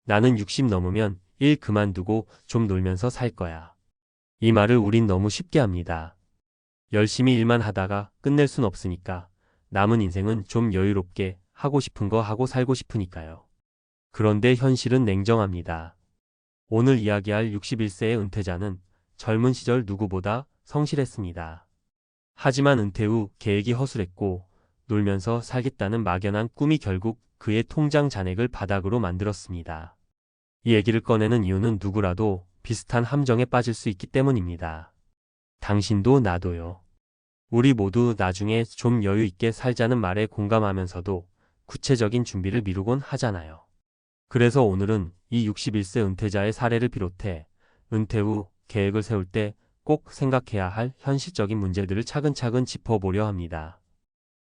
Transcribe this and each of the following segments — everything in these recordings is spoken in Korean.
나는 60 넘으면 일 그만두고 좀 놀면서 살 거야. 이 말을 우린 너무 쉽게 합니다. 열심히 일만 하다가 끝낼 순 없으니까 남은 인생은 좀 여유롭게 하고 싶은 거 하고 살고 싶으니까요. 그런데 현실은 냉정합니다. 오늘 이야기할 61세의 은퇴자는 젊은 시절 누구보다 성실했습니다. 하지만 은퇴 후 계획이 허술했고 놀면서 살겠다는 막연한 꿈이 결국 그의 통장 잔액을 바닥으로 만들었습니다. 이 얘기를 꺼내는 이유는 누구라도 비슷한 함정에 빠질 수 있기 때문입니다. 당신도 나도요. 우리 모두 나중에 좀 여유 있게 살자는 말에 공감하면서도 구체적인 준비를 미루곤 하잖아요. 그래서 오늘은 이 61세 은퇴자의 사례를 비롯해 은퇴 후 계획을 세울 때 꼭 생각해야 할 현실적인 문제들을 차근차근 짚어보려 합니다.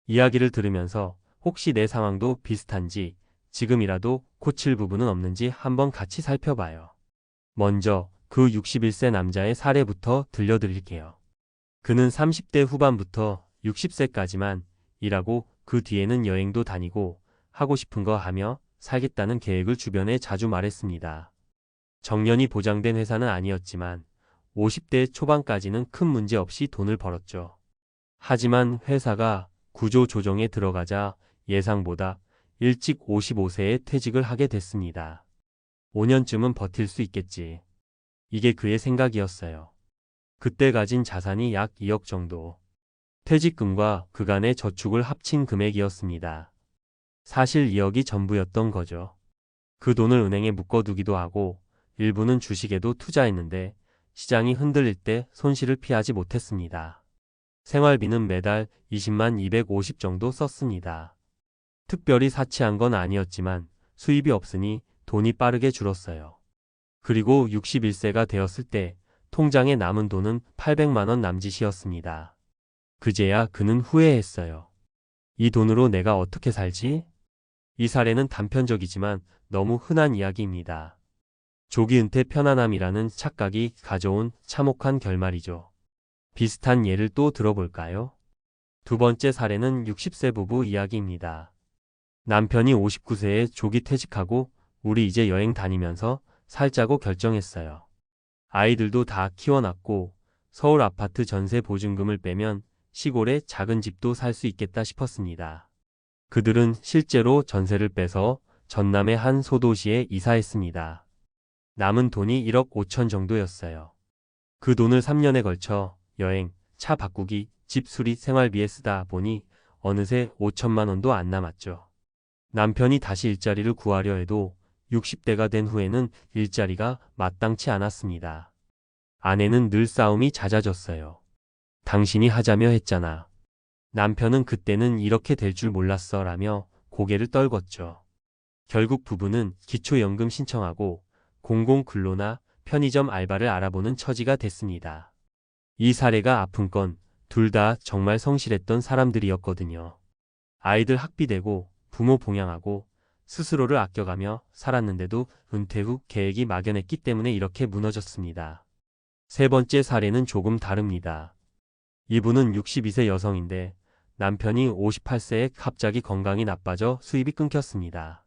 이야기를 들으면서 혹시 내 상황도 비슷한지 지금이라도 고칠 부분은 없는지 한번 같이 살펴봐요. 먼저 그 61세 남자의 사례부터 들려드릴게요. 그는 30대 후반부터 60세까지만 일하고 그 뒤에는 여행도 다니고 하고 싶은 거 하며 살겠다는 계획을 주변에 자주 말했습니다. 정년이 보장된 회사는 아니었지만 50대 초반까지는 큰 문제 없이 돈을 벌었죠. 하지만 회사가 구조 조정에 들어가자 예상보다 일찍 55세에 퇴직을 하게 됐습니다. 5년쯤은 버틸 수 있겠지. 이게 그의 생각이었어요. 그때 가진 자산이 약 2억 정도. 퇴직금과 그간의 저축을 합친 금액이었습니다. 사실 2억이 전부였던 거죠. 그 돈을 은행에 묶어두기도 하고 일부는 주식에도 투자했는데 시장이 흔들릴 때 손실을 피하지 못했습니다. 생활비는 매달 20만 250 정도 썼습니다. 특별히 사치한 건 아니었지만 수입이 없으니 돈이 빠르게 줄었어요. 그리고 61세가 되었을 때 통장에 남은 돈은 800만 원 남짓이었습니다. 그제야 그는 후회했어요. 이 돈으로 내가 어떻게 살지? 이 사례는 단편적이지만 너무 흔한 이야기입니다. 조기 은퇴 편안함이라는 착각이 가져온 참혹한 결말이죠. 비슷한 예를 또 들어볼까요? 두 번째 사례는 60세 부부 이야기입니다. 남편이 59세에 조기 퇴직하고 우리 이제 여행 다니면서 살자고 결정했어요. 아이들도 다 키워놨고 서울 아파트 전세 보증금을 빼면 시골에 작은 집도 살 수 있겠다 싶었습니다. 그들은 실제로 전세를 빼서 전남의 한 소도시에 이사했습니다. 남은 돈이 1억 5천 정도였어요. 그 돈을 3년에 걸쳐 여행, 차 바꾸기, 집 수리, 생활비에 쓰다 보니 어느새 5천만 원도 안 남았죠. 남편이 다시 일자리를 구하려 해도 60대가 된 후에는 일자리가 마땅치 않았습니다. 아내는 늘 싸움이 잦아졌어요. 당신이 하자며 했잖아. 남편은 그때는 이렇게 될 줄 몰랐어 라며 고개를 떨궜죠. 결국 부부는 기초연금 신청하고 공공근로나 편의점 알바를 알아보는 처지가 됐습니다. 이 사례가 아픈 건 둘 다 정말 성실했던 사람들이었거든요. 아이들 학비 대고 부모 봉양하고 스스로를 아껴가며 살았는데도 은퇴 후 계획이 막연했기 때문에 이렇게 무너졌습니다. 세 번째 사례는 조금 다릅니다. 이분은 62세 여성인데 남편이 58세에 갑자기 건강이 나빠져 수입이 끊겼습니다.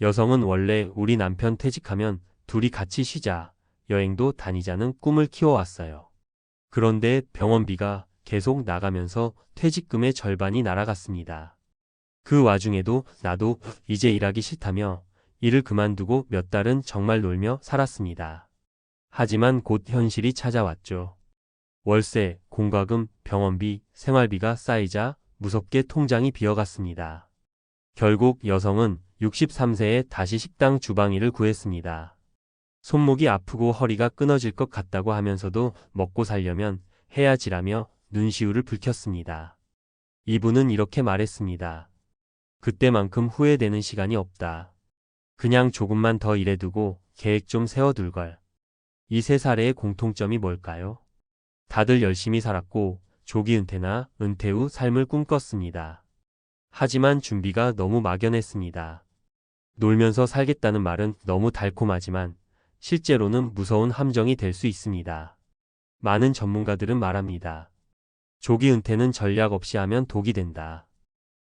여성은 원래 우리 남편 퇴직하면 둘이 같이 쉬자, 여행도 다니자는 꿈을 키워왔어요. 그런데 병원비가 계속 나가면서 퇴직금의 절반이 날아갔습니다. 그 와중에도 나도 이제 일하기 싫다며 일을 그만두고 몇 달은 정말 놀며 살았습니다. 하지만 곧 현실이 찾아왔죠. 월세, 공과금, 병원비, 생활비가 쌓이자 무섭게 통장이 비어갔습니다. 결국 여성은 63세에 다시 식당 주방 일을 구했습니다. 손목이 아프고 허리가 끊어질 것 같다고 하면서도 먹고 살려면 해야지라며 눈시울을 붉혔습니다. 이분은 이렇게 말했습니다. 그때만큼 후회되는 시간이 없다. 그냥 조금만 더 일해두고 계획 좀 세워둘걸. 이 세 사례의 공통점이 뭘까요? 다들 열심히 살았고 조기 은퇴나 은퇴 후 삶을 꿈꿨습니다. 하지만 준비가 너무 막연했습니다. 놀면서 살겠다는 말은 너무 달콤하지만 실제로는 무서운 함정이 될 수 있습니다. 많은 전문가들은 말합니다. 조기 은퇴는 전략 없이 하면 독이 된다.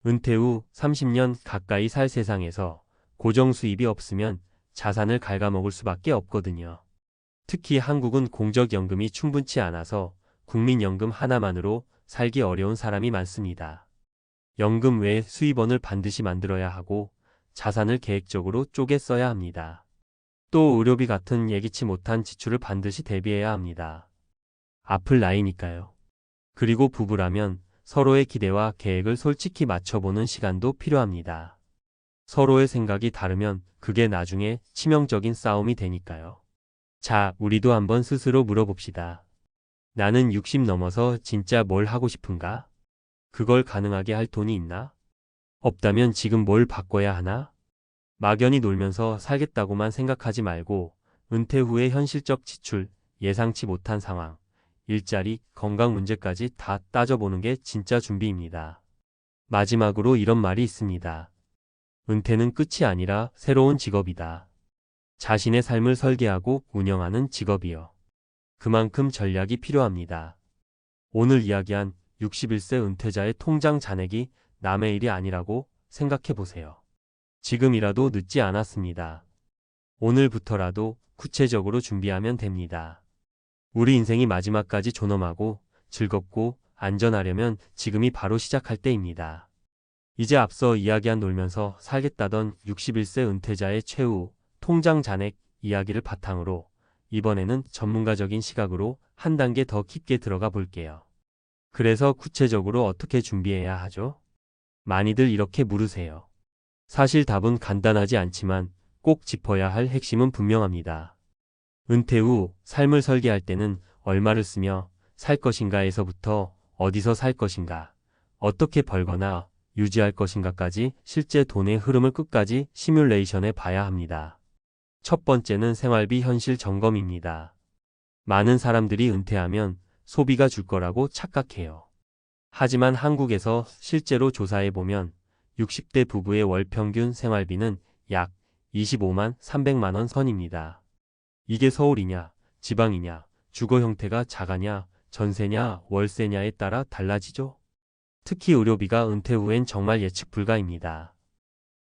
은퇴 후 30년 가까이 살 세상에서 고정 수입이 없으면 자산을 갉아먹을 수밖에 없거든요. 특히 한국은 공적연금이 충분치 않아서 국민연금 하나만으로 살기 어려운 사람이 많습니다. 연금 외에 수입원을 반드시 만들어야 하고 자산을 계획적으로 쪼개 써야 합니다. 또 의료비 같은 예기치 못한 지출을 반드시 대비해야 합니다. 앞을 나이니까요. 그리고 부부라면 서로의 기대와 계획을 솔직히 맞춰보는 시간도 필요합니다. 서로의 생각이 다르면 그게 나중에 치명적인 싸움이 되니까요. 자, 우리도 한번 스스로 물어봅시다. 나는 60 넘어서 진짜 뭘 하고 싶은가? 그걸 가능하게 할 돈이 있나? 없다면 지금 뭘 바꿔야 하나? 막연히 놀면서 살겠다고만 생각하지 말고 은퇴 후의 현실적 지출, 예상치 못한 상황, 일자리, 건강 문제까지 다 따져보는 게 진짜 준비입니다. 마지막으로 이런 말이 있습니다. 은퇴는 끝이 아니라 새로운 직업이다. 자신의 삶을 설계하고 운영하는 직업이요. 그만큼 전략이 필요합니다. 오늘 이야기한 61세 은퇴자의 통장 잔액이 남의 일이 아니라고 생각해 보세요. 지금이라도 늦지 않았습니다. 오늘부터라도 구체적으로 준비하면 됩니다. 우리 인생이 마지막까지 존엄하고 즐겁고 안전하려면 지금이 바로 시작할 때입니다. 이제 앞서 이야기한 놀면서 살겠다던 61세 은퇴자의 최후 통장 잔액 이야기를 바탕으로 이번에는 전문가적인 시각으로 한 단계 더 깊게 들어가 볼게요. 그래서 구체적으로 어떻게 준비해야 하죠? 많이들 이렇게 물으세요. 사실 답은 간단하지 않지만 꼭 짚어야 할 핵심은 분명합니다. 은퇴 후 삶을 설계할 때는 얼마를 쓰며 살 것인가에서부터 어디서 살 것인가, 어떻게 벌거나 유지할 것인가까지 실제 돈의 흐름을 끝까지 시뮬레이션해 봐야 합니다. 첫 번째는 생활비 현실 점검입니다. 많은 사람들이 은퇴하면 소비가 줄 거라고 착각해요. 하지만 한국에서 실제로 조사해 보면 60대 부부의 월 평균 생활비는 약 25만 300만 원 선입니다. 이게 서울이냐, 지방이냐, 주거 형태가 자가냐, 전세냐, 월세냐에 따라 달라지죠. 특히 의료비가 은퇴 후엔 정말 예측 불가입니다.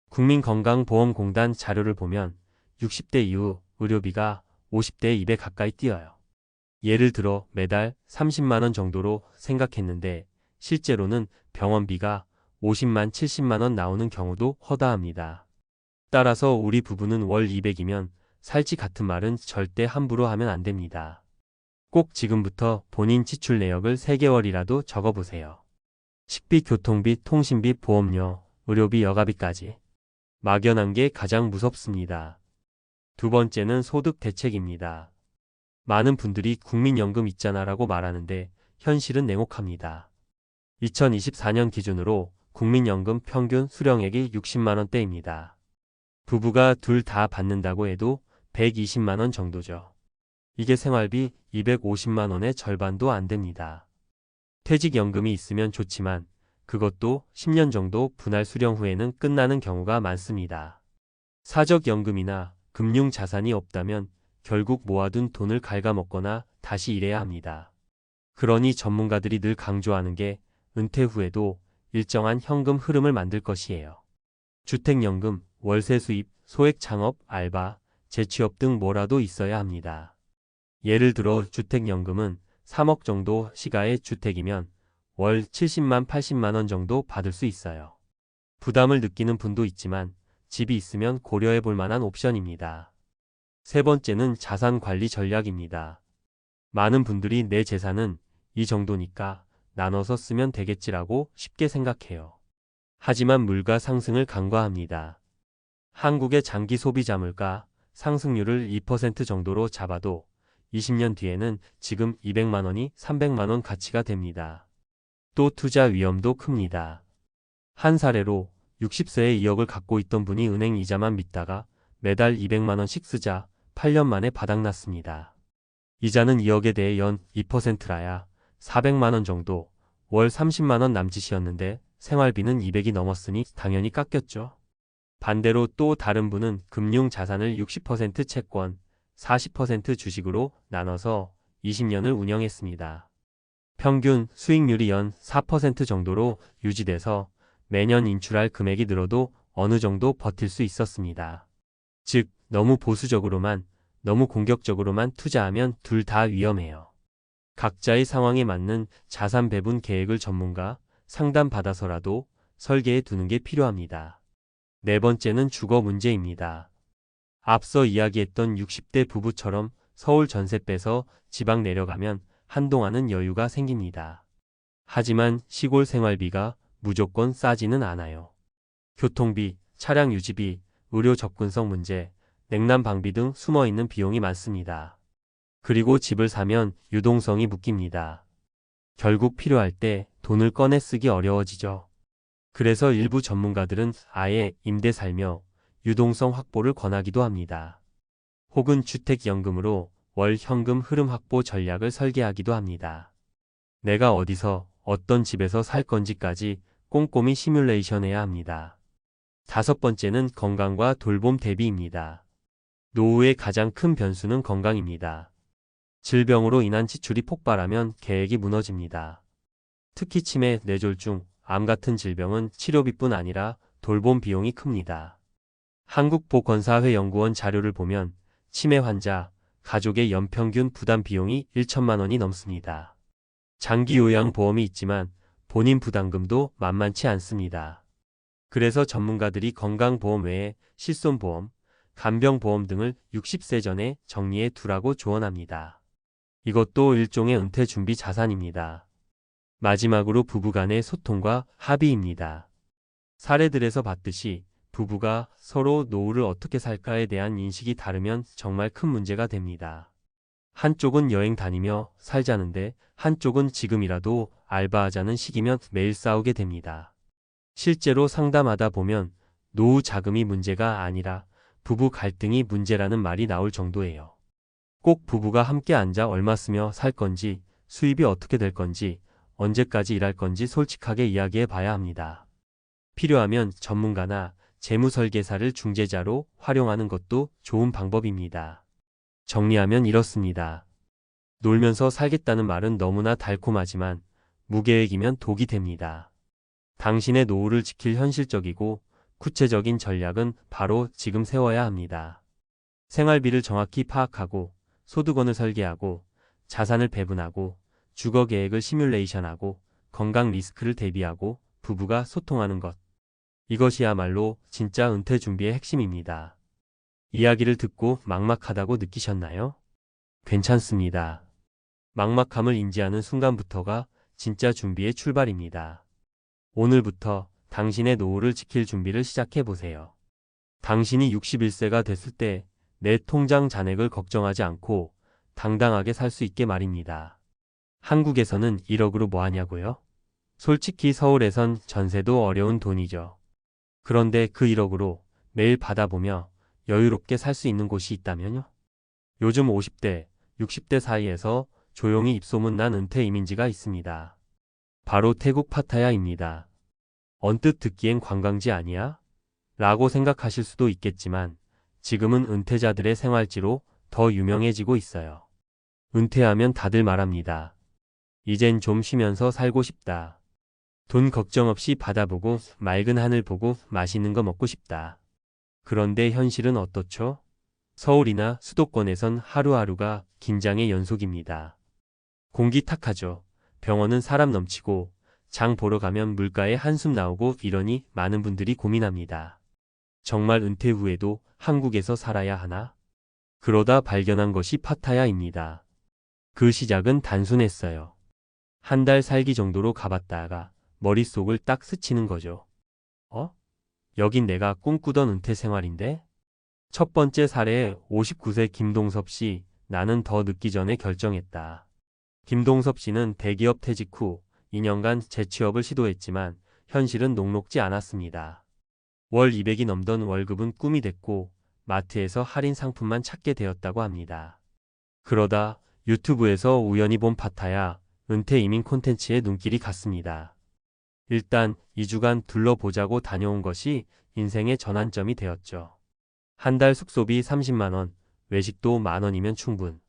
국민건강보험공단 자료를 보면 60대 이후 의료비가 50대에 2배 가까이 뛰어요. 예를 들어 매달 30만 원 정도로 생각했는데 실제로는 병원비가 50만 70만 원 나오는 경우도 허다합니다. 따라서 우리 부부는 월 200이면 살지 같은 말은 절대 함부로 하면 안 됩니다. 꼭 지금부터 본인 지출 내역을 3개월이라도 적어보세요. 식비, 교통비, 통신비, 보험료, 의료비, 여가비까지. 막연한 게 가장 무섭습니다. 두 번째는 소득 대책입니다. 많은 분들이 국민연금 있잖아라고 말하는데 현실은 냉혹합니다. 2024년 기준으로 국민연금 평균 수령액이 60만 원대입니다. 부부가 둘 다 받는다고 해도 120만 원 정도죠. 이게 생활비 250만 원의 절반도 안 됩니다. 퇴직연금이 있으면 좋지만 그것도 10년 정도 분할 수령 후에는 끝나는 경우가 많습니다. 사적연금이나 금융자산이 없다면 결국 모아둔 돈을 갉아먹거나 다시 일해야 합니다. 그러니 전문가들이 늘 강조하는 게 은퇴 후에도 일정한 현금 흐름을 만들 것이에요. 주택연금, 월세 수입, 소액 창업, 알바, 재취업 등 뭐라도 있어야 합니다. 예를 들어 주택연금은 3억 정도 시가의 주택이면 월 70만 80만 원 정도 받을 수 있어요. 부담을 느끼는 분도 있지만 집이 있으면 고려해 볼 만한 옵션입니다. 세 번째는 자산 관리 전략입니다. 많은 분들이 내 재산은 이 정도니까 나눠서 쓰면 되겠지라고 쉽게 생각해요. 하지만 물가 상승을 간과합니다. 한국의 장기 소비자 물가 상승률을 2% 정도로 잡아도 20년 뒤에는 지금 200만 원이 300만 원 가치가 됩니다. 또 투자 위험도 큽니다. 한 사례로 60세에 2억을 갖고 있던 분이 은행 이자만 믿다가 매달 200만 원씩 쓰자 8년 만에 바닥났습니다. 이자는 2억에 대해 연 2%라야 400만 원 정도, 월 30만 원 남짓이었는데 생활비는 200이 넘었으니 당연히 깎였죠. 반대로 또 다른 분은 금융 자산을 60% 채권, 40% 주식으로 나눠서 20년을 운영했습니다. 평균 수익률이 연 4% 정도로 유지돼서 매년 인출할 금액이 늘어도 어느 정도 버틸 수 있었습니다. 즉, 너무 보수적으로만, 너무 공격적으로만 투자하면 둘 다 위험해요. 각자의 상황에 맞는 자산 배분 계획을 전문가 상담 받아서라도 설계해 두는 게 필요합니다. 네 번째는 주거 문제입니다. 앞서 이야기했던 60대 부부처럼 서울 전세 빼서 지방 내려가면 한동안은 여유가 생깁니다. 하지만 시골 생활비가 무조건 싸지는 않아요. 교통비, 차량 유지비, 의료 접근성 문제, 냉난 방비 등 숨어있는 비용이 많습니다. 그리고 집을 사면 유동성이 묶입니다. 결국 필요할 때 돈을 꺼내 쓰기 어려워지죠. 그래서 일부 전문가들은 아예 임대 살며 유동성 확보를 권하기도 합니다. 혹은 주택연금으로 월 현금 흐름 확보 전략을 설계하기도 합니다. 내가 어디서 어떤 집에서 살 건지까지 꼼꼼히 시뮬레이션해야 합니다. 다섯 번째는 건강과 돌봄 대비입니다. 노후의 가장 큰 변수는 건강입니다. 질병으로 인한 지출이 폭발하면 계획이 무너집니다. 특히 치매, 뇌졸중, 암 같은 질병은 치료비뿐 아니라 돌봄 비용이 큽니다. 한국보건사회연구원 자료를 보면 치매 환자, 가족의 연평균 부담 비용이 1천만 원이 넘습니다. 장기 요양보험이 있지만 본인 부담금도 만만치 않습니다. 그래서 전문가들이 건강보험 외에 실손보험, 간병보험 등을 60세 전에 정리해 두라고 조언합니다. 이것도 일종의 은퇴 준비 자산입니다. 마지막으로 부부간의 소통과 합의입니다. 사례들에서 봤듯이 부부가 서로 노후를 어떻게 살까에 대한 인식이 다르면 정말 큰 문제가 됩니다. 한쪽은 여행 다니며 살자는데 한쪽은 지금이라도 알바하자는 식이면 매일 싸우게 됩니다. 실제로 상담하다 보면 노후 자금이 문제가 아니라 부부 갈등이 문제라는 말이 나올 정도예요. 꼭 부부가 함께 앉아 얼마 쓰며 살 건지, 수입이 어떻게 될 건지, 언제까지 일할 건지 솔직하게 이야기해 봐야 합니다. 필요하면 전문가나 재무설계사를 중재자로 활용하는 것도 좋은 방법입니다. 정리하면 이렇습니다. 놀면서 살겠다는 말은 너무나 달콤하지만 무계획이면 독이 됩니다. 당신의 노후를 지킬 현실적이고 구체적인 전략은 바로 지금 세워야 합니다. 생활비를 정확히 파악하고 소득원을 설계하고 자산을 배분하고 주거 계획을 시뮬레이션하고 건강 리스크를 대비하고 부부가 소통하는 것. 이것이야말로 진짜 은퇴 준비의 핵심입니다. 이야기를 듣고 막막하다고 느끼셨나요? 괜찮습니다. 막막함을 인지하는 순간부터가 진짜 준비의 출발입니다. 오늘부터 당신의 노후를 지킬 준비를 시작해 보세요. 당신이 61세가 됐을 때 내 통장 잔액을 걱정하지 않고 당당하게 살 수 있게 말입니다. 한국에서는 1억으로 뭐 하냐고요? 솔직히 서울에선 전세도 어려운 돈이죠. 그런데 그 1억으로 매일 받아보며 여유롭게 살 수 있는 곳이 있다면요? 요즘 50대, 60대 사이에서 조용히 입소문 난 은퇴 이민지가 있습니다. 바로 태국 파타야입니다. 언뜻 듣기엔 관광지 아니야? 라고 생각하실 수도 있겠지만 지금은 은퇴자들의 생활지로 더 유명해지고 있어요. 은퇴하면 다들 말합니다. 이젠 좀 쉬면서 살고 싶다. 돈 걱정 없이 바다 보고 맑은 하늘 보고 맛있는 거 먹고 싶다. 그런데 현실은 어떻죠? 서울이나 수도권에선 하루하루가 긴장의 연속입니다. 공기 탁하죠. 병원은 사람 넘치고 장 보러 가면 물가에 한숨 나오고 이러니 많은 분들이 고민합니다. 정말 은퇴 후에도 한국에서 살아야 하나? 그러다 발견한 것이 파타야입니다. 그 시작은 단순했어요. 한 달 살기 정도로 가봤다가 머릿속을 딱 스치는 거죠. 여긴 내가 꿈꾸던 은퇴 생활인데? 첫 번째 사례 59세 김동섭 씨, 나는 더 늦기 전에 결정했다. 김동섭 씨는 대기업 퇴직 후 2년간 재취업을 시도했지만 현실은 녹록지 않았습니다. 월 200이 넘던 월급은 꿈이 됐고 마트에서 할인 상품만 찾게 되었다고 합니다. 그러다 유튜브에서 우연히 본 파타야 은퇴 이민 콘텐츠에 눈길이 갔습니다. 일단 2주간 둘러보자고 다녀온 것이 인생의 전환점이 되었죠. 한 달 숙소비 30만 원, 외식도 만 원이면 충분.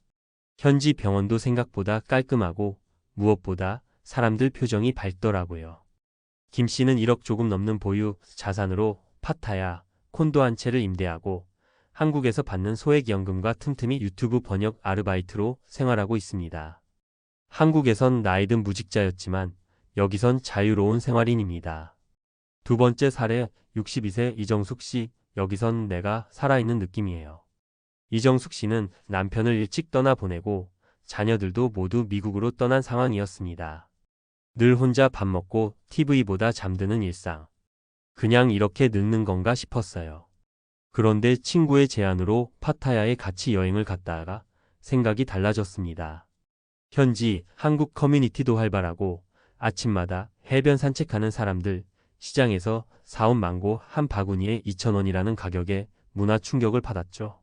현지 병원도 생각보다 깔끔하고 무엇보다 사람들 표정이 밝더라고요. 김 씨는 1억 조금 넘는 보유 자산으로 파타야 콘도 한 채를 임대하고 한국에서 받는 소액연금과 틈틈이 유튜브 번역 아르바이트로 생활하고 있습니다. 한국에선 나이든 무직자였지만 여기선 자유로운 생활인입니다. 두 번째 사례 62세 이정숙 씨, 여기선 내가 살아있는 느낌이에요. 이정숙 씨는 남편을 일찍 떠나보내고 자녀들도 모두 미국으로 떠난 상황이었습니다. 늘 혼자 밥 먹고 TV 보다 잠드는 일상. 그냥 이렇게 늙는 건가 싶었어요. 그런데 친구의 제안으로 파타야에 같이 여행을 갔다가 생각이 달라졌습니다. 현지 한국 커뮤니티도 활발하고 아침마다 해변 산책하는 사람들, 시장에서 사온 망고 한 바구니에 2,000원이라는 가격에 문화 충격을 받았죠.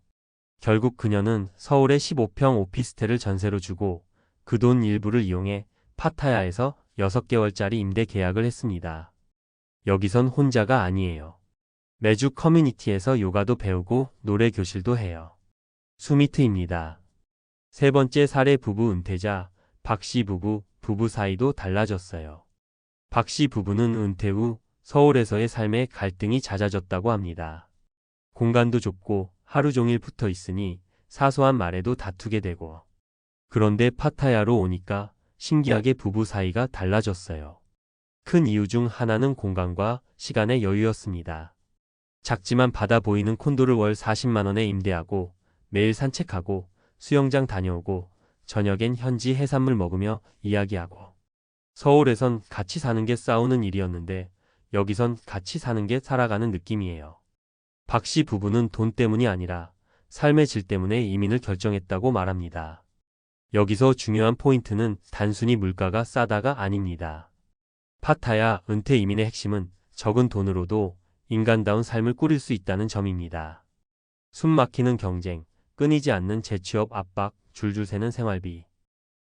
결국 그녀는 서울의 15평 오피스텔을 전세로 주고 그 돈 일부를 이용해 파타야에서 6개월짜리 임대 계약을 했습니다. 여기선 혼자가 아니에요. 매주 커뮤니티에서 요가도 배우고 노래 교실도 해요. 수미트입니다. 세 번째 사례 부부 은퇴자 박씨 부부 사이도 달라졌어요. 박씨 부부는 은퇴 후 서울에서의 삶에 갈등이 잦아졌다고 합니다. 공간도 좁고 하루 종일 붙어 있으니 사소한 말에도 다투게 되고. 그런데 파타야로 오니까 신기하게 부부 사이가 달라졌어요. 큰 이유 중 하나는 공간과 시간의 여유였습니다. 작지만 바다 보이는 콘도를 월 40만 원에 임대하고 매일 산책하고 수영장 다녀오고 저녁엔 현지 해산물 먹으며 이야기하고. 서울에선 같이 사는 게 싸우는 일이었는데 여기선 같이 사는 게 살아가는 느낌이에요. 박씨 부부는 돈 때문이 아니라 삶의 질 때문에 이민을 결정했다고 말합니다. 여기서 중요한 포인트는 단순히 물가가 싸다가 아닙니다. 파타야 은퇴 이민의 핵심은 적은 돈으로도 인간다운 삶을 꾸릴 수 있다는 점입니다. 숨 막히는 경쟁, 끊이지 않는 재취업 압박, 줄줄 새는 생활비.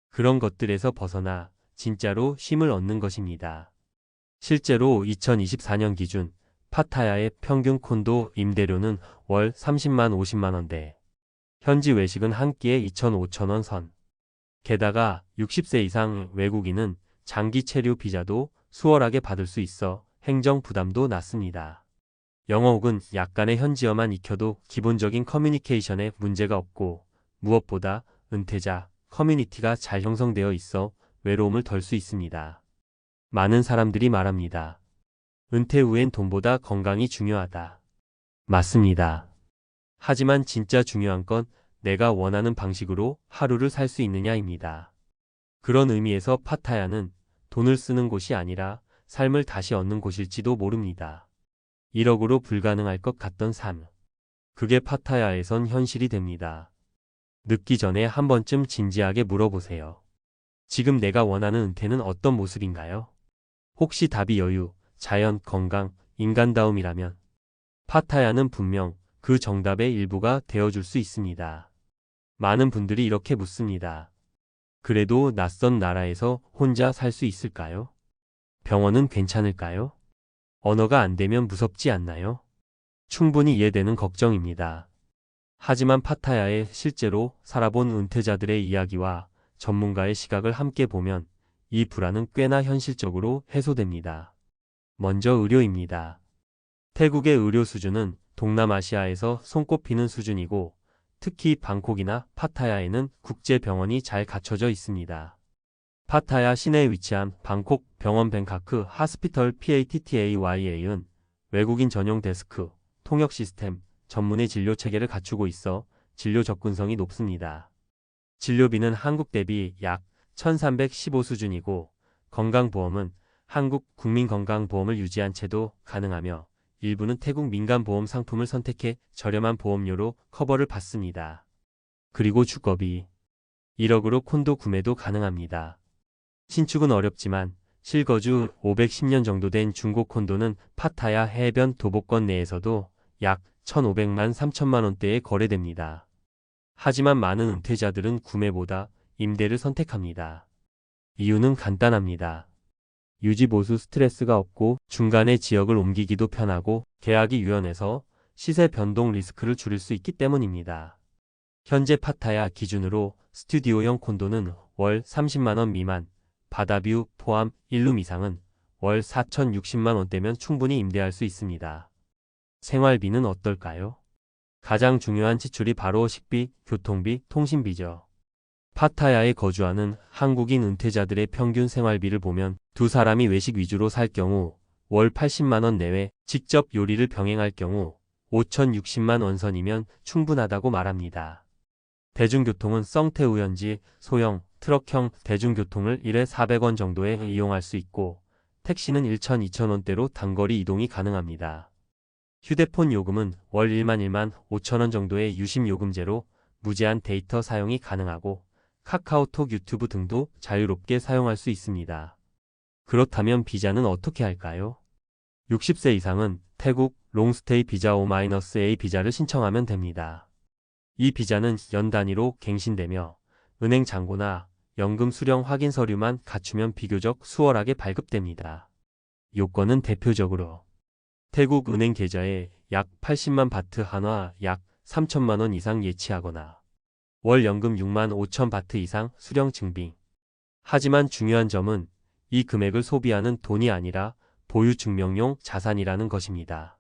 그런 것들에서 벗어나 진짜로 쉼을 얻는 것입니다. 실제로 2024년 기준 파타야의 평균 콘도 임대료는 월 30만 50만 원대. 현지 외식은 한 끼에 2,500원 선. 게다가 60세 이상 외국인은 장기 체류 비자도 수월하게 받을 수 있어 행정 부담도 낮습니다. 영어 혹은 약간의 현지어만 익혀도 기본적인 커뮤니케이션에 문제가 없고 무엇보다 은퇴자 커뮤니티가 잘 형성되어 있어 외로움을 덜 수 있습니다. 많은 사람들이 말합니다. 은퇴 후엔 돈보다 건강이 중요하다. 맞습니다. 하지만 진짜 중요한 건 내가 원하는 방식으로 하루를 살 수 있느냐입니다. 그런 의미에서 파타야는 돈을 쓰는 곳이 아니라 삶을 다시 얻는 곳일지도 모릅니다. 1억으로 불가능할 것 같던 삶. 그게 파타야에선 현실이 됩니다. 늦기 전에 한 번쯤 진지하게 물어보세요. 지금 내가 원하는 은퇴는 어떤 모습인가요? 혹시 답이 여유, 자연, 건강, 인간다움이라면 파타야는 분명 그 정답의 일부가 되어줄 수 있습니다. 많은 분들이 이렇게 묻습니다. 그래도 낯선 나라에서 혼자 살 수 있을까요? 병원은 괜찮을까요? 언어가 안 되면 무섭지 않나요? 충분히 이해되는 걱정입니다. 하지만 파타야에 실제로 살아본 은퇴자들의 이야기와 전문가의 시각을 함께 보면 이 불안은 꽤나 현실적으로 해소됩니다. 먼저 의료입니다. 태국의 의료 수준은 동남아시아에서 손꼽히는 수준이고 특히 방콕이나 파타야에는 국제병원이 잘 갖춰져 있습니다. 파타야 시내에 위치한 방콕 병원 뱅카크 하스피털 PATTAYA은 외국인 전용 데스크, 통역 시스템, 전문의 진료 체계를 갖추고 있어 진료 접근성이 높습니다. 진료비는 한국 대비 약 1,315 수준이고 건강보험은 한국 국민건강보험을 유지한 채도 가능하며 일부는 태국 민간보험 상품을 선택해 저렴한 보험료로 커버를 받습니다. 그리고 주거비 1억으로 콘도 구매도 가능합니다. 신축은 어렵지만 실거주 510년 정도 된 중고 콘도는 파타야 해변 도보권 내에서도 약 1,500만 3천만 원대에 거래됩니다. 하지만 많은 은퇴자들은 구매보다 임대를 선택합니다. 이유는 간단합니다. 유지보수 스트레스가 없고 중간에 지역을 옮기기도 편하고 계약이 유연해서 시세 변동 리스크를 줄일 수 있기 때문입니다. 현재 파타야 기준으로 스튜디오형 콘도는 월 30만 원 미만, 바다뷰 포함 1룸 이상은 월 4,060만 원대면 충분히 임대할 수 있습니다. 생활비는 어떨까요? 가장 중요한 지출이 바로 식비, 교통비, 통신비죠. 파타야에 거주하는 한국인 은퇴자들의 평균 생활비를 보면 두 사람이 외식 위주로 살 경우 월 80만 원 내외, 직접 요리를 병행할 경우 5,060만 원 선이면 충분하다고 말합니다. 대중교통은 썽태우연지, 소형, 트럭형 대중교통을 1회 400원 정도에 이용할 수 있고 택시는 1천, 2,000원대로 단거리 이동이 가능합니다. 휴대폰 요금은 월 1만 5천 원 정도의 유심요금제로 무제한 데이터 사용이 가능하고 카카오톡, 유튜브 등도 자유롭게 사용할 수 있습니다. 그렇다면 비자는 어떻게 할까요? 60세 이상은 태국 롱스테이 비자 O-A 비자를 신청하면 됩니다. 이 비자는 연 단위로 갱신되며 은행 잔고나 연금 수령 확인 서류만 갖추면 비교적 수월하게 발급됩니다. 요건은 대표적으로 태국 은행 계좌에 약 80만 바트 한화 약 3천만 원 이상 예치하거나 월 연금 6만 5천 바트 이상 수령 증빙. 하지만 중요한 점은 이 금액을 소비하는 돈이 아니라 보유 증명용 자산이라는 것입니다.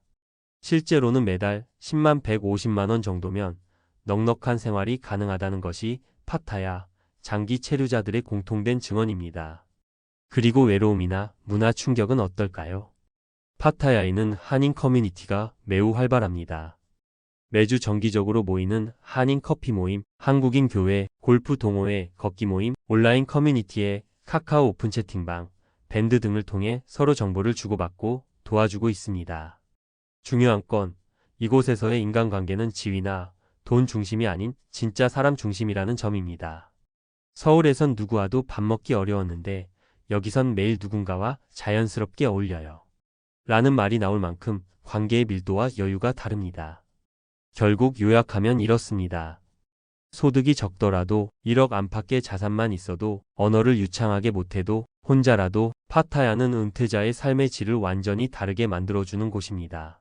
실제로는 매달 10만 150만 원 정도면 넉넉한 생활이 가능하다는 것이 파타야 장기 체류자들의 공통된 증언입니다. 그리고 외로움이나 문화 충격은 어떨까요? 파타야에는 한인 커뮤니티가 매우 활발합니다. 매주 정기적으로 모이는 한인 커피 모임, 한국인 교회, 골프 동호회, 걷기 모임, 온라인 커뮤니티에 카카오 오픈 채팅방, 밴드 등을 통해 서로 정보를 주고받고 도와주고 있습니다. 중요한 건 이곳에서의 인간관계는 지위나 돈 중심이 아닌 진짜 사람 중심이라는 점입니다. 서울에선 누구와도 밥 먹기 어려웠는데 여기선 매일 누군가와 자연스럽게 어울려요. 라는 말이 나올 만큼 관계의 밀도와 여유가 다릅니다. 결국 요약하면 이렇습니다. 소득이 적더라도 1억 안팎의 자산만 있어도 언어를 유창하게 못해도 혼자라도 파타야는 은퇴자의 삶의 질을 완전히 다르게 만들어주는 곳입니다.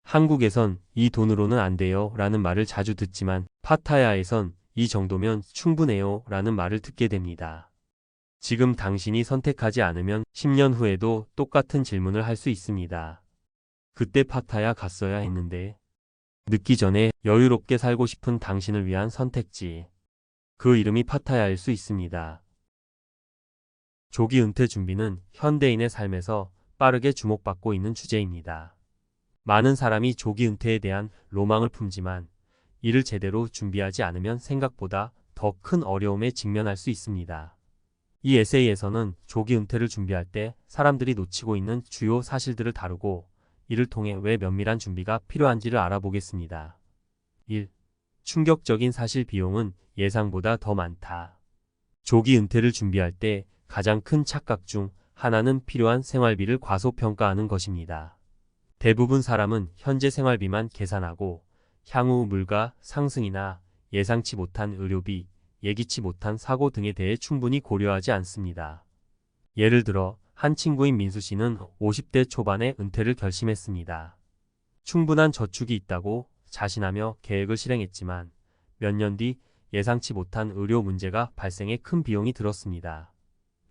한국에선 이 돈으로는 안 돼요 라는 말을 자주 듣지만 파타야에선 이 정도면 충분해요 라는 말을 듣게 됩니다. 지금 당신이 선택하지 않으면 10년 후에도 똑같은 질문을 할 수 있습니다. 그때 파타야 갔어야 했는데. 늦기 전에 여유롭게 살고 싶은 당신을 위한 선택지. 그 이름이 파타야일 수 있습니다. 조기 은퇴 준비는 현대인의 삶에서 빠르게 주목받고 있는 주제입니다. 많은 사람이 조기 은퇴에 대한 로망을 품지만 이를 제대로 준비하지 않으면 생각보다 더 큰 어려움에 직면할 수 있습니다. 이 에세이에서는 조기 은퇴를 준비할 때 사람들이 놓치고 있는 주요 사실들을 다루고 이를 통해 왜 면밀한 준비가 필요한지를 알아보겠습니다. 1. 충격적인 사실 비용은 예상보다 더 많다. 조기 은퇴를 준비할 때 가장 큰 착각 중 하나는 필요한 생활비를 과소평가하는 것입니다. 대부분 사람은 현재 생활비만 계산하고 향후 물가 상승이나 예상치 못한 의료비, 예기치 못한 사고 등에 대해 충분히 고려하지 않습니다. 예를 들어 한 친구인 민수 씨는 50대 초반에 은퇴를 결심했습니다. 충분한 저축이 있다고 자신하며 계획을 실행했지만 몇 년 뒤 예상치 못한 의료 문제가 발생해 큰 비용이 들었습니다.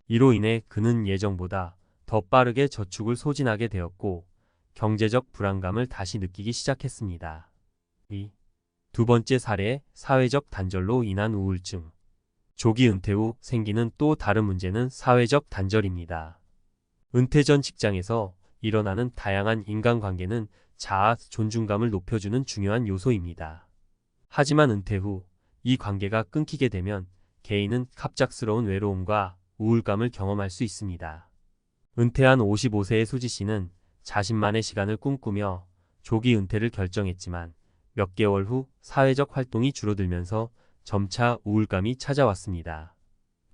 이로 인해 그는 예정보다 더 빠르게 저축을 소진하게 되었고 경제적 불안감을 다시 느끼기 시작했습니다. 2. 두 번째 사례, 사회적 단절로 인한 우울증. 조기 은퇴 후 생기는 또 다른 문제는 사회적 단절입니다. 은퇴 전 직장에서 일어나는 다양한 인간관계는 자아, 존중감을 높여주는 중요한 요소입니다. 하지만 은퇴 후 이 관계가 끊기게 되면 개인은 갑작스러운 외로움과 우울감을 경험할 수 있습니다. 은퇴한 55세의 수지 씨는 자신만의 시간을 꿈꾸며 조기 은퇴를 결정했지만 몇 개월 후 사회적 활동이 줄어들면서 점차 우울감이 찾아왔습니다.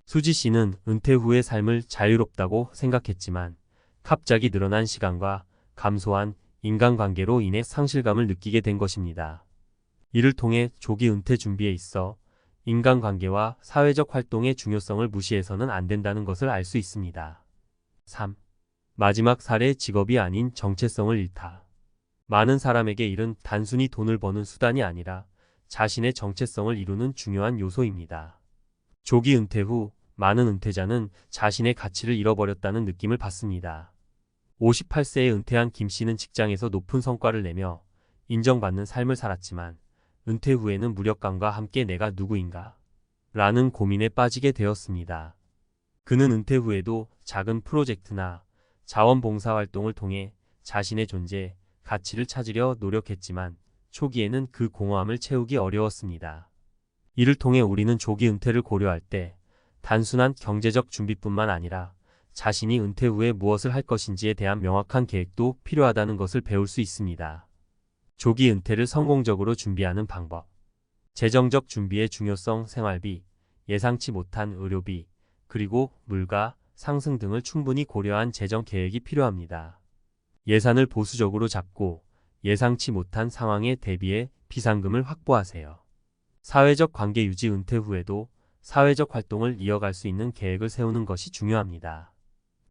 수지 씨는 은퇴 후의 삶을 자유롭다고 생각했지만 갑자기 늘어난 시간과 감소한 인간관계로 인해 상실감을 느끼게 된 것입니다. 이를 통해 조기 은퇴 준비에 있어 인간관계와 사회적 활동의 중요성을 무시해서는 안 된다는 것을 알 수 있습니다. 3. 마지막 사례, 직업이 아닌 정체성을 잃다. 많은 사람에게 일은 단순히 돈을 버는 수단이 아니라 자신의 정체성을 이루는 중요한 요소입니다. 조기 은퇴 후 많은 은퇴자는 자신의 가치를 잃어버렸다는 느낌을 받습니다. 58세에 은퇴한 김 씨는 직장에서 높은 성과를 내며 인정받는 삶을 살았지만 은퇴 후에는 무력감과 함께 내가 누구인가? 라는 고민에 빠지게 되었습니다. 그는 은퇴 후에도 작은 프로젝트나 자원봉사활동을 통해 자신의 존재, 가치를 찾으려 노력했지만 초기에는 그 공허함을 채우기 어려웠습니다. 이를 통해 우리는 조기 은퇴를 고려할 때 단순한 경제적 준비뿐만 아니라 자신이 은퇴 후에 무엇을 할 것인지에 대한 명확한 계획도 필요하다는 것을 배울 수 있습니다. 조기 은퇴를 성공적으로 준비하는 방법. 재정적 준비의 중요성, 생활비, 예상치 못한 의료비, 그리고 물가 상승 등을 충분히 고려한 재정 계획이 필요합니다. 예산을 보수적으로 잡고 예상치 못한 상황에 대비해 비상금을 확보하세요. 사회적 관계 유지. 은퇴 후에도 사회적 활동을 이어갈 수 있는 계획을 세우는 것이 중요합니다.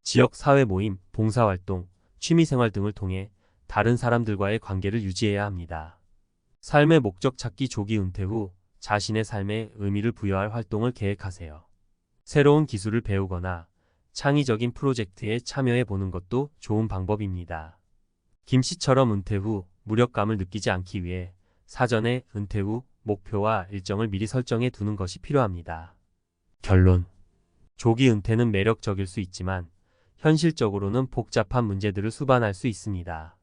지역 사회 모임, 봉사활동, 취미생활 등을 통해 다른 사람들과의 관계를 유지해야 합니다. 삶의 목적 찾기. 조기 은퇴 후 자신의 삶에 의미를 부여할 활동을 계획하세요. 새로운 기술을 배우거나 창의적인 프로젝트에 참여해 보는 것도 좋은 방법입니다. 김 씨처럼 은퇴 후 무력감을 느끼지 않기 위해 사전에 은퇴 후 목표와 일정을 미리 설정해 두는 것이 필요합니다. 결론. 조기 은퇴는 매력적일 수 있지만 현실적으로는 복잡한 문제들을 수반할 수 있습니다.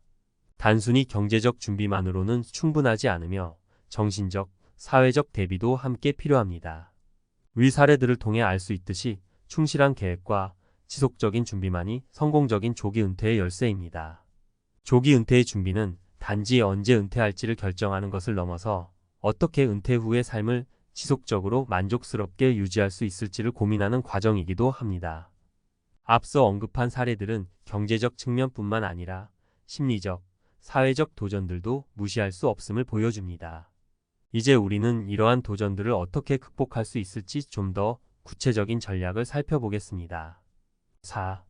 단순히 경제적 준비만으로는 충분하지 않으며 정신적, 사회적 대비도 함께 필요합니다. 위 사례들을 통해 알 수 있듯이 충실한 계획과 지속적인 준비만이 성공적인 조기 은퇴의 열쇠입니다. 조기 은퇴의 준비는 단지 언제 은퇴할지를 결정하는 것을 넘어서 어떻게 은퇴 후의 삶을 지속적으로 만족스럽게 유지할 수 있을지를 고민하는 과정이기도 합니다. 앞서 언급한 사례들은 경제적 측면뿐만 아니라 심리적, 사회적 도전들도 무시할 수 없음을 보여줍니다. 이제 우리는 이러한 도전들을 어떻게 극복할 수 있을지 좀 더 구체적인 전략을 살펴보겠습니다. 4.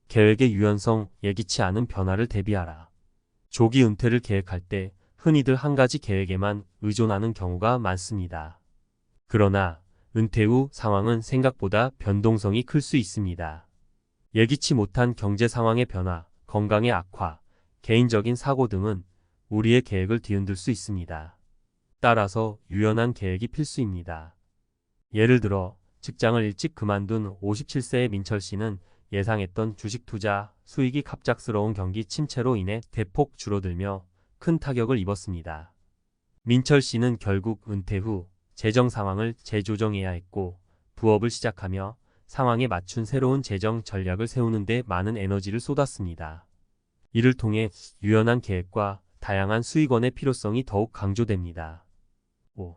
계획의 유연성. 예기치 않은 변화를 대비하라. 조기 은퇴를 계획할 때 흔히들 한 가지 계획에만 의존하는 경우가 많습니다. 그러나 은퇴 후 상황은 생각보다 변동성이 클 수 있습니다. 예기치 못한 경제 상황의 변화, 건강의 악화, 개인적인 사고 등은 우리의 계획을 뒤흔들 수 있습니다. 따라서 유연한 계획이 필수입니다. 예를 들어 직장을 일찍 그만둔 57세의 민철 씨는 예상했던 주식 투자 수익이 갑작스러운 경기 침체로 인해 대폭 줄어들며 큰 타격을 입었습니다. 민철 씨는 결국 은퇴 후 재정 상황을 재조정해야 했고 부업을 시작하며 상황에 맞춘 새로운 재정 전략을 세우는 데 많은 에너지를 쏟았습니다. 이를 통해 유연한 계획과 다양한 수익원의 필요성이 더욱 강조됩니다. 5.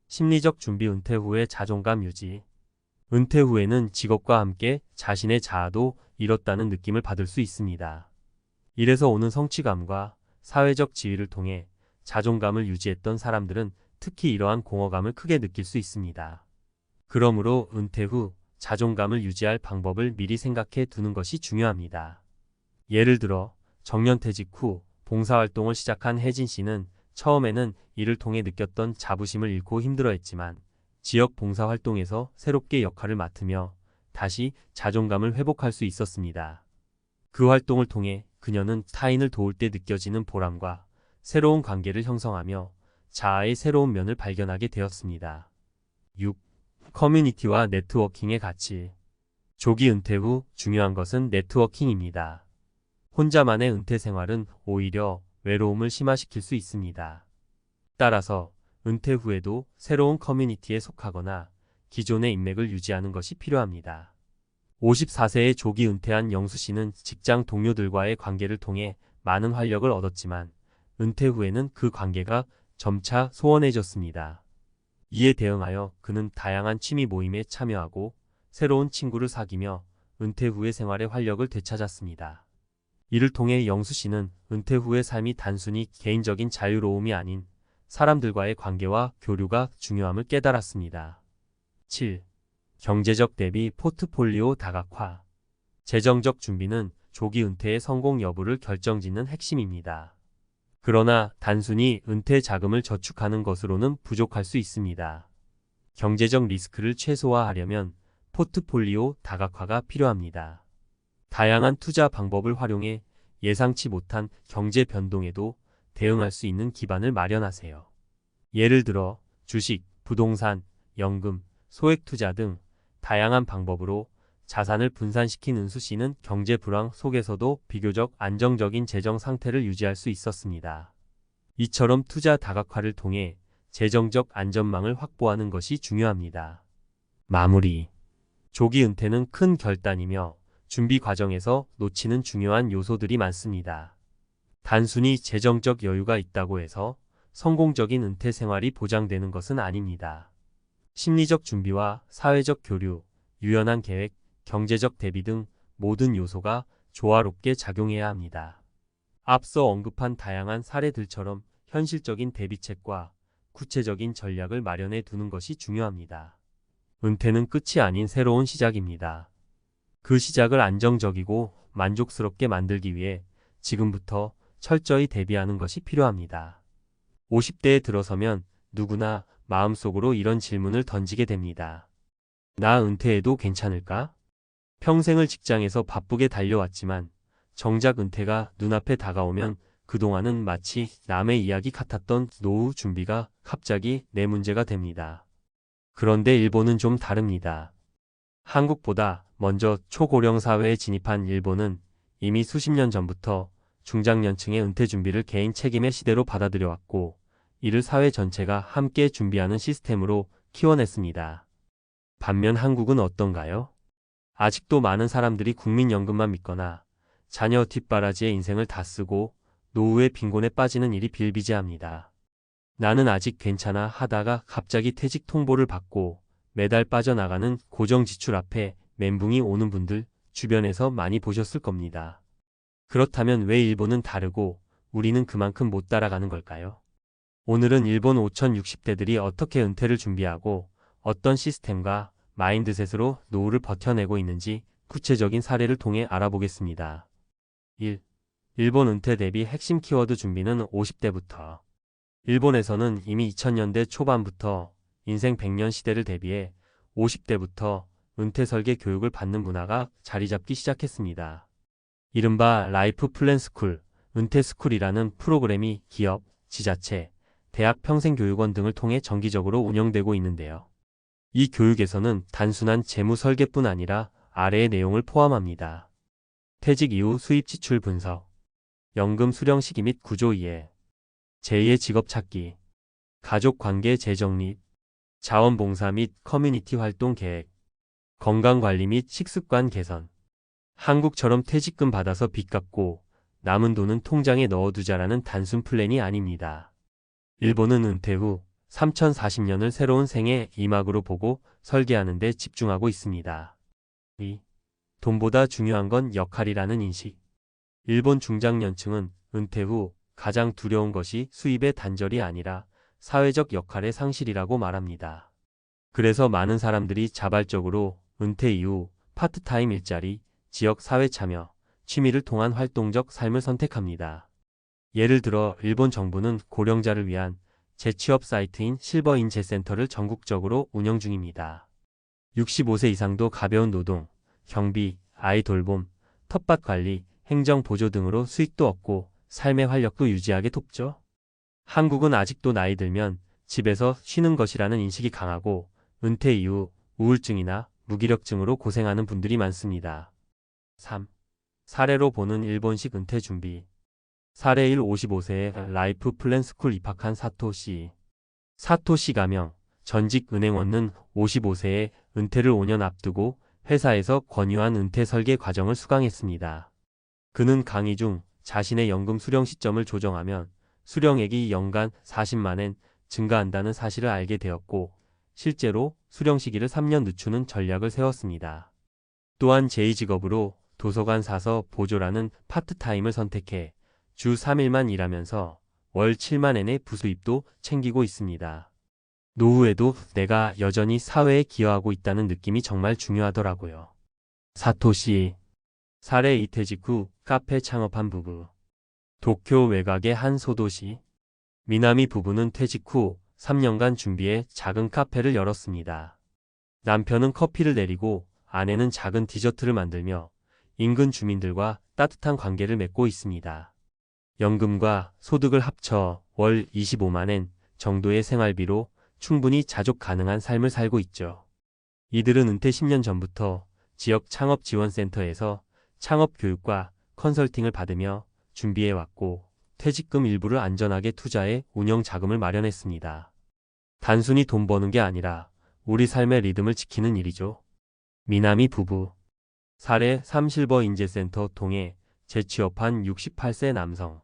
심리적 준비. 은퇴 후의 자존감 유지. 은퇴 후에는 직업과 함께 자신의 자아도 잃었다는 느낌을 받을 수 있습니다. 이래서 오는 성취감과 사회적 지위를 통해 자존감을 유지했던 사람들은 특히 이러한 공허감을 크게 느낄 수 있습니다. 그러므로 은퇴 후 자존감을 유지할 방법을 미리 생각해 두는 것이 중요합니다. 예를 들어 정년퇴직 후 봉사활동을 시작한 혜진 씨는 처음에는 이를 통해 느꼈던 자부심을 잃고 힘들어했지만 지역 봉사활동에서 새롭게 역할을 맡으며 다시 자존감을 회복할 수 있었습니다. 그 활동을 통해 그녀는 타인을 도울 때 느껴지는 보람과 새로운 관계를 형성하며 자아의 새로운 면을 발견하게 되었습니다. 6. 커뮤니티와 네트워킹의 가치. 조기 은퇴 후 중요한 것은 네트워킹입니다. 혼자만의 은퇴 생활은 오히려 외로움을 심화시킬 수 있습니다. 따라서 은퇴 후에도 새로운 커뮤니티에 속하거나 기존의 인맥을 유지하는 것이 필요합니다. 54세에 조기 은퇴한 영수 씨는 직장 동료들과의 관계를 통해 많은 활력을 얻었지만 은퇴 후에는 그 관계가 점차 소원해졌습니다. 이에 대응하여 그는 다양한 취미 모임에 참여하고 새로운 친구를 사귀며 은퇴 후의 생활의 활력을 되찾았습니다. 이를 통해 영수 씨는 은퇴 후의 삶이 단순히 개인적인 자유로움이 아닌 사람들과의 관계와 교류가 중요함을 깨달았습니다. 7. 경제적 대비. 포트폴리오 다각화. 재정적 준비는 조기 은퇴의 성공 여부를 결정짓는 핵심입니다. 그러나 단순히 은퇴 자금을 저축하는 것으로는 부족할 수 있습니다. 경제적 리스크를 최소화하려면 포트폴리오 다각화가 필요합니다. 다양한 투자 방법을 활용해 예상치 못한 경제 변동에도 대응할 수 있는 기반을 마련하세요. 예를 들어 주식, 부동산, 연금, 소액 투자 등 다양한 방법으로 자산을 분산시킨 은수 씨는 경제 불황 속에서도 비교적 안정적인 재정 상태를 유지할 수 있었습니다. 이처럼 투자 다각화를 통해 재정적 안전망을 확보하는 것이 중요합니다. 마무리. 조기 은퇴는 큰 결단이며 준비 과정에서 놓치는 중요한 요소들이 많습니다. 단순히 재정적 여유가 있다고 해서 성공적인 은퇴 생활이 보장되는 것은 아닙니다. 심리적 준비와 사회적 교류, 유연한 계획, 경제적 대비 등 모든 요소가 조화롭게 작용해야 합니다. 앞서 언급한 다양한 사례들처럼 현실적인 대비책과 구체적인 전략을 마련해 두는 것이 중요합니다. 은퇴는 끝이 아닌 새로운 시작입니다. 그 시작을 안정적이고 만족스럽게 만들기 위해 지금부터 철저히 대비하는 것이 필요합니다. 50대에 들어서면 누구나 마음속으로 이런 질문을 던지게 됩니다. 나 은퇴해도 괜찮을까? 평생을 직장에서 바쁘게 달려왔지만 정작 은퇴가 눈앞에 다가오면 그동안은 마치 남의 이야기 같았던 노후 준비가 갑자기 내 문제가 됩니다. 그런데 일본은 좀 다릅니다. 한국보다 먼저 초고령 사회에 진입한 일본은 이미 수십 년 전부터 중장년층의 은퇴 준비를 개인 책임의 시대로 받아들여왔고, 이를 사회 전체가 함께 준비하는 시스템으로 키워냈습니다. 반면 한국은 어떤가요? 아직도 많은 사람들이 국민연금만 믿거나 자녀 뒷바라지에 인생을 다 쓰고 노후의 빈곤에 빠지는 일이 비일비재합니다. 나는 아직 괜찮아 하다가 갑자기 퇴직 통보를 받고 매달 빠져나가는 고정지출 앞에 멘붕이 오는 분들 주변에서 많이 보셨을 겁니다. 그렇다면 왜 일본은 다르고 우리는 그만큼 못 따라가는 걸까요? 오늘은 일본 5060대들이 어떻게 은퇴를 준비하고 어떤 시스템과 마인드셋으로 노후를 버텨내고 있는지 구체적인 사례를 통해 알아보겠습니다. 1. 일본 은퇴 대비 핵심 키워드 준비는 50대부터. 일본에서는 이미 2000년대 초반부터 인생 100년 시대를 대비해 50대부터 은퇴 설계 교육을 받는 문화가 자리 잡기 시작했습니다. 이른바 라이프 플랜 스쿨, 은퇴 스쿨이라는 프로그램이 기업, 지자체, 대학 평생교육원 등을 통해 정기적으로 운영되고 있는데요. 이 교육에서는 단순한 재무 설계뿐 아니라 아래의 내용을 포함합니다. 퇴직 이후 수입 지출 분석, 연금 수령 시기 및 구조 이해, 제2의 직업 찾기, 가족 관계 재정립, 자원봉사 및 커뮤니티 활동 계획, 건강관리 및 식습관 개선. 한국처럼 퇴직금 받아서 빚 갚고 남은 돈은 통장에 넣어두자라는 단순 플랜이 아닙니다. 일본은 은퇴 후 3040년을 새로운 생의 이막으로 보고 설계하는 데 집중하고 있습니다. 2. 돈보다 중요한 건 역할이라는 인식. 일본 중장년층은 은퇴 후 가장 두려운 것이 수입의 단절이 아니라 사회적 역할의 상실이라고 말합니다. 그래서 많은 사람들이 자발적으로 은퇴 이후 파트타임 일자리, 지역 사회 참여, 취미를 통한 활동적 삶을 선택합니다. 예를 들어 일본 정부는 고령자를 위한 재취업 사이트인 실버인재센터를 전국적으로 운영 중입니다. 65세 이상도 가벼운 노동, 경비, 아이 돌봄, 텃밭 관리, 행정 보조 등으로 수익도 얻고 삶의 활력도 유지하게 돕죠. 한국은 아직도 나이 들면 집에서 쉬는 것이라는 인식이 강하고 은퇴 이후 우울증이나 무기력증으로 고생하는 분들이 많습니다. 3. 사례로 보는 일본식 은퇴 준비. 사례 1. 55세에 라이프 플랜 스쿨 입학한 사토시. 사토시 가명, 전직 은행원은 55세에 은퇴를 5년 앞두고 회사에서 권유한 은퇴 설계 과정을 수강했습니다. 그는 강의 중 자신의 연금 수령 시점을 조정하면 수령액이 연간 40만엔 증가한다는 사실을 알게 되었고, 실제로 수령 시기를 3년 늦추는 전략을 세웠습니다. 또한 제2직업으로 도서관 사서 보조라는 파트타임을 선택해 주 3일만 일하면서 월 7만엔의 부수입도 챙기고 있습니다. 노후에도 내가 여전히 사회에 기여하고 있다는 느낌이 정말 중요하더라고요. 사토시. 사례 이퇴직 후 카페 창업한 부부. 도쿄 외곽의 한 소도시. 미나미 부부는 퇴직 후 3년간 준비해 작은 카페를 열었습니다. 남편은 커피를 내리고 아내는 작은 디저트를 만들며 인근 주민들과 따뜻한 관계를 맺고 있습니다. 연금과 소득을 합쳐 월 25만엔 정도의 생활비로 충분히 자족 가능한 삶을 살고 있죠. 이들은 은퇴 10년 전부터 지역 창업지원센터에서 창업교육과 컨설팅을 받으며 준비해왔고 퇴직금 일부를 안전하게 투자해 운영 자금을 마련했습니다. 단순히 돈 버는 게 아니라 우리 삶의 리듬을 지키는 일이죠. 미나미 부부 사례 3실버 인재센터 통해 재취업한 68세 남성.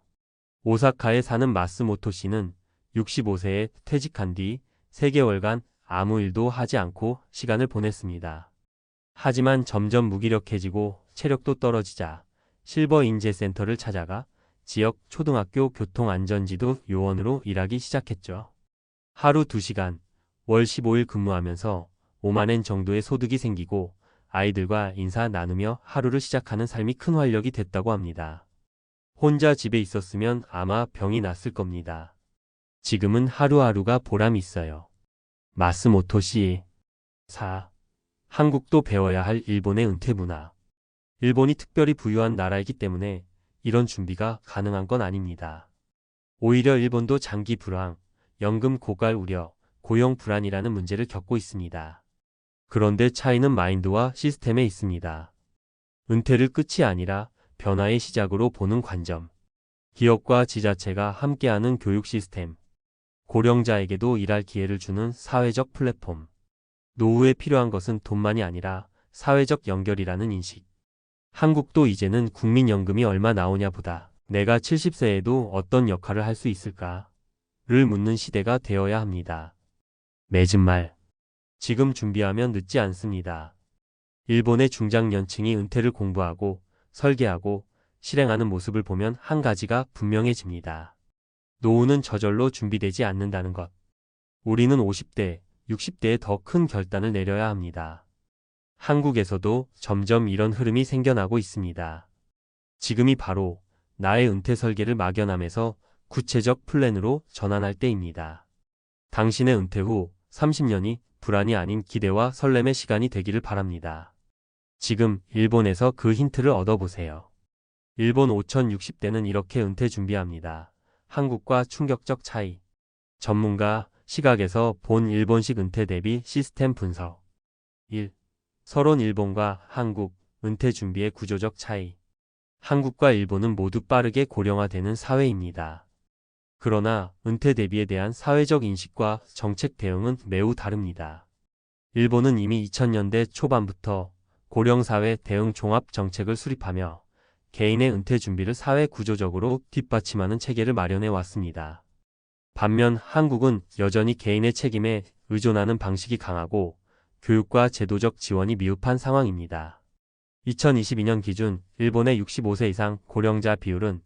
오사카에 사는 마스모토 씨는 65세에 퇴직한 뒤 3개월간 아무 일도 하지 않고 시간을 보냈습니다. 하지만 점점 무기력해지고 체력도 떨어지자 실버 인재센터를 찾아가 지역 초등학교 교통안전지도 요원으로 일하기 시작했죠. 하루 2시간, 월 15일 근무하면서 5만엔 정도의 소득이 생기고 아이들과 인사 나누며 하루를 시작하는 삶이 큰 활력이 됐다고 합니다. 혼자 집에 있었으면 아마 병이 났을 겁니다. 지금은 하루하루가 보람이 있어요. 마스모토 씨. 4. 한국도 배워야 할 일본의 은퇴 문화. 일본이 특별히 부유한 나라이기 때문에 이런 준비가 가능한 건 아닙니다. 오히려 일본도 장기 불황, 연금 고갈 우려, 고용 불안이라는 문제를 겪고 있습니다. 그런데 차이는 마인드와 시스템에 있습니다. 은퇴를 끝이 아니라 변화의 시작으로 보는 관점. 기업과 지자체가 함께하는 교육 시스템. 고령자에게도 일할 기회를 주는 사회적 플랫폼. 노후에 필요한 것은 돈만이 아니라 사회적 연결이라는 인식. 한국도 이제는 국민연금이 얼마 나오냐 보다 내가 70세에도 어떤 역할을 할 수 있을까를 묻는 시대가 되어야 합니다. 맺은 말. 지금 준비하면 늦지 않습니다. 일본의 중장년층이 은퇴를 공부하고 설계하고 실행하는 모습을 보면 한 가지가 분명해집니다. 노후는 저절로 준비되지 않는다는 것. 우리는 50대, 60대에 더 큰 결단을 내려야 합니다. 한국에서도 점점 이런 흐름이 생겨나고 있습니다. 지금이 바로 나의 은퇴 설계를 막연함에서 구체적 플랜으로 전환할 때입니다. 당신의 은퇴 후 30년이 불안이 아닌 기대와 설렘의 시간이 되기를 바랍니다. 지금 일본에서 그 힌트를 얻어보세요. 일본 5060대는 이렇게 은퇴 준비합니다. 한국과 충격적 차이. 전문가 시각에서 본 일본식 은퇴 대비 시스템 분석. 1. 서론 일본과 한국 은퇴 준비의 구조적 차이. 한국과 일본은 모두 빠르게 고령화되는 사회입니다. 그러나 은퇴 대비에 대한 사회적 인식과 정책 대응은 매우 다릅니다. 일본은 이미 2000년대 초반부터 고령사회 대응 종합 정책을 수립하며 개인의 은퇴 준비를 사회 구조적으로 뒷받침하는 체계를 마련해 왔습니다. 반면 한국은 여전히 개인의 책임에 의존하는 방식이 강하고 교육과 제도적 지원이 미흡한 상황입니다. 2022년 기준 일본의 65세 이상 고령자 비율은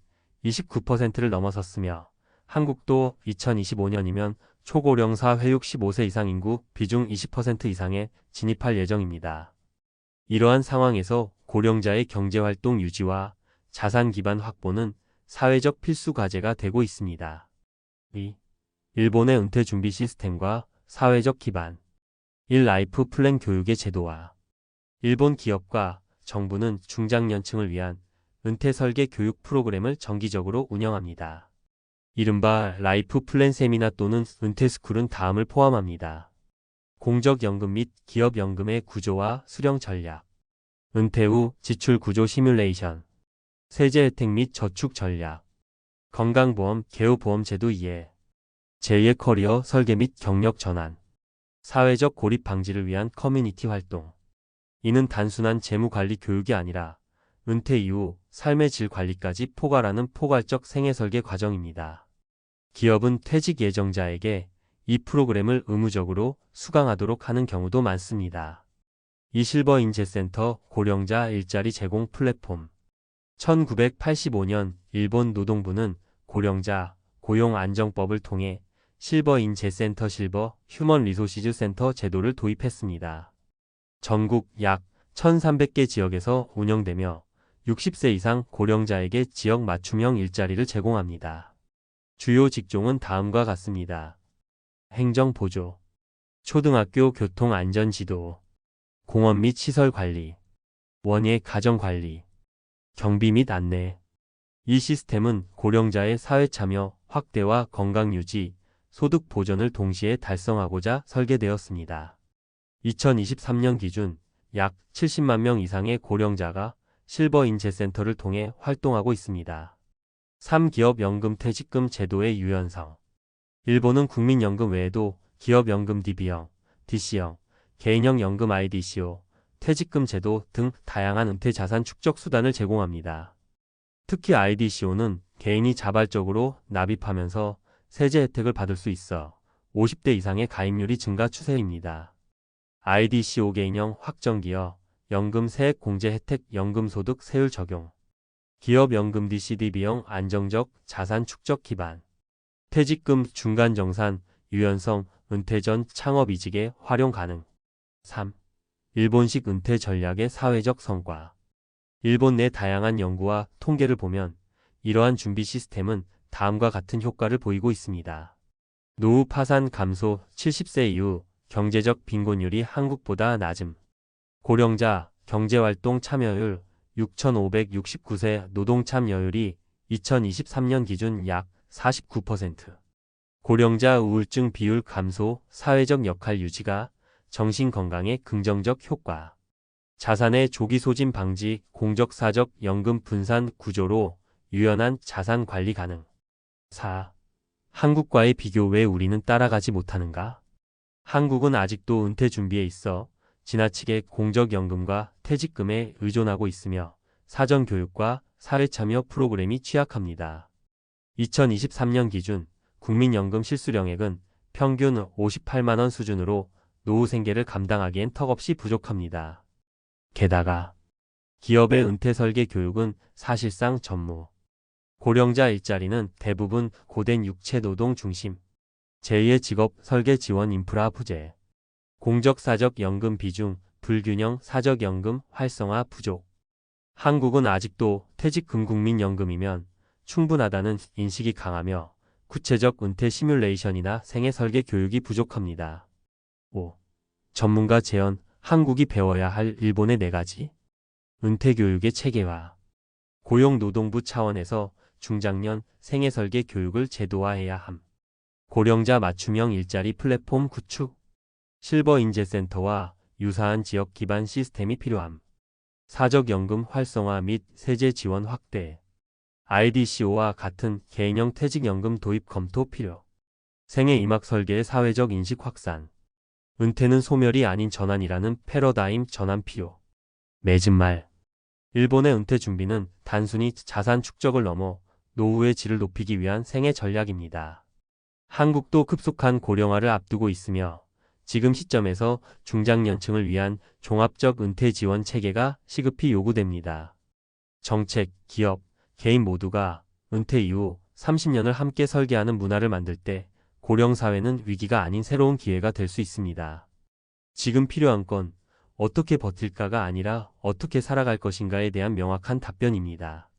29%를 넘어섰으며 한국도 2025년이면 초고령사 회 65세 이상 인구 비중 20% 이상에 진입할 예정입니다. 이러한 상황에서 고령자의 경제활동 유지와 자산 기반 확보는 사회적 필수 과제가 되고 있습니다. 2. 일본의 은퇴 준비 시스템과 사회적 기반. 1. 라이프 플랜 교육의 제도화. 일본 기업과 정부는 중장년층을 위한 은퇴 설계 교육 프로그램을 정기적으로 운영합니다. 이른바 라이프 플랜 세미나 또는 은퇴 스쿨은 다음을 포함합니다. 공적연금 및 기업연금의 구조와 수령 전략, 은퇴 후 지출 구조 시뮬레이션, 세제 혜택 및 저축 전략, 건강보험 개요보험 제도 이해, 제2의 커리어 설계 및 경력 전환, 사회적 고립 방지를 위한 커뮤니티 활동. 이는 단순한 재무관리 교육이 아니라 은퇴 이후 삶의 질 관리까지 포괄하는 포괄적 생애설계 과정입니다. 기업은 퇴직 예정자에게 이 프로그램을 의무적으로 수강하도록 하는 경우도 많습니다. 이 실버 인재센터 고령자 일자리 제공 플랫폼. 1985년 일본 노동부는 고령자 고용안정법을 통해 실버 인재센터 실버 휴먼 리소시즈 센터 제도를 도입했습니다. 전국 약 1300개 지역에서 운영되며 60세 이상 고령자에게 지역 맞춤형 일자리를 제공합니다. 주요 직종은 다음과 같습니다. 행정보조, 초등학교 교통안전지도, 공원 및 시설관리, 원예 가정관리, 경비 및 안내, 이 시스템은 고령자의 사회 참여 확대와 건강 유지, 소득 보전을 동시에 달성하고자 설계되었습니다. 2023년 기준 약 70만 명 이상의 고령자가 실버 인재센터를 통해 활동하고 있습니다. 3기업 연금 퇴직금 제도의 유연성. 일본은 국민연금 외에도 기업연금 DB형, DC형, 개인형 연금 IDCO, 퇴직금 제도 등 다양한 은퇴 자산 축적 수단을 제공합니다. 특히 IDCO는 개인이 자발적으로 납입하면서 세제 혜택을 받을 수 있어 50대 이상의 가입률이 증가 추세입니다. IDCO 개인형 확정기여 연금 세액 공제 혜택 연금소득 세율 적용 기업연금 DCDB형 안정적 자산 축적 기반 퇴직금 중간 정산 유연성 은퇴 전 창업 이직에 활용 가능 3. 일본식 은퇴 전략의 사회적 성과 일본 내 다양한 연구와 통계를 보면 이러한 준비 시스템은 다음과 같은 효과를 보이고 있습니다. 노후 파산 감소 70세 이후 경제적 빈곤율이 한국보다 낮음. 고령자 경제활동 참여율 6,569세 노동 참여율이 2023년 기준 약 49%. 고령자 우울증 비율 감소 사회적 역할 유지가 정신건강에 긍정적 효과. 자산의 조기 소진 방지 공적사적 연금 분산 구조로 유연한 자산 관리 가능. 4. 한국과의 비교 왜 우리는 따라가지 못하는가? 한국은 아직도 은퇴 준비에 있어 지나치게 공적연금과 퇴직금에 의존하고 있으며 사전교육과 사회참여 프로그램이 취약합니다. 2023년 기준 국민연금 실수령액은 평균 58만 원 수준으로 노후 생계를 감당하기엔 턱없이 부족합니다. 게다가 기업의 은퇴 설계 교육은 사실상 전무. 고령자 일자리는 대부분 고된 육체 노동 중심. 제2의 직업 설계 지원 인프라 부재. 공적 사적 연금 비중 불균형 사적 연금 활성화 부족. 한국은 아직도 퇴직금 국민연금이면 충분하다는 인식이 강하며 구체적 은퇴 시뮬레이션이나 생애 설계 교육이 부족합니다. 5. 전문가 재현 한국이 배워야 할 일본의 4가지. 은퇴 교육의 체계화. 고용노동부 차원에서 중장년 생애 설계 교육을 제도화해야 함. 고령자 맞춤형 일자리 플랫폼 구축. 실버 인재센터와 유사한 지역 기반 시스템이 필요함. 사적연금 활성화 및 세제 지원 확대. IDCO와 같은 개인형 퇴직연금 도입 검토 필요. 생애 임학 설계의 사회적 인식 확산. 은퇴는 소멸이 아닌 전환이라는 패러다임 전환 필요. 맺은 말. 일본의 은퇴 준비는 단순히 자산 축적을 넘어 노후의 질을 높이기 위한 생애 전략입니다. 한국도 급속한 고령화를 앞두고 있으며 지금 시점에서 중장년층을 위한 종합적 은퇴 지원 체계가 시급히 요구됩니다. 정책, 기업, 개인 모두가 은퇴 이후 30년을 함께 설계하는 문화를 만들 때 고령사회는 위기가 아닌 새로운 기회가 될 수 있습니다. 지금 필요한 건 어떻게 버틸까가 아니라 어떻게 살아갈 것인가에 대한 명확한 답변입니다.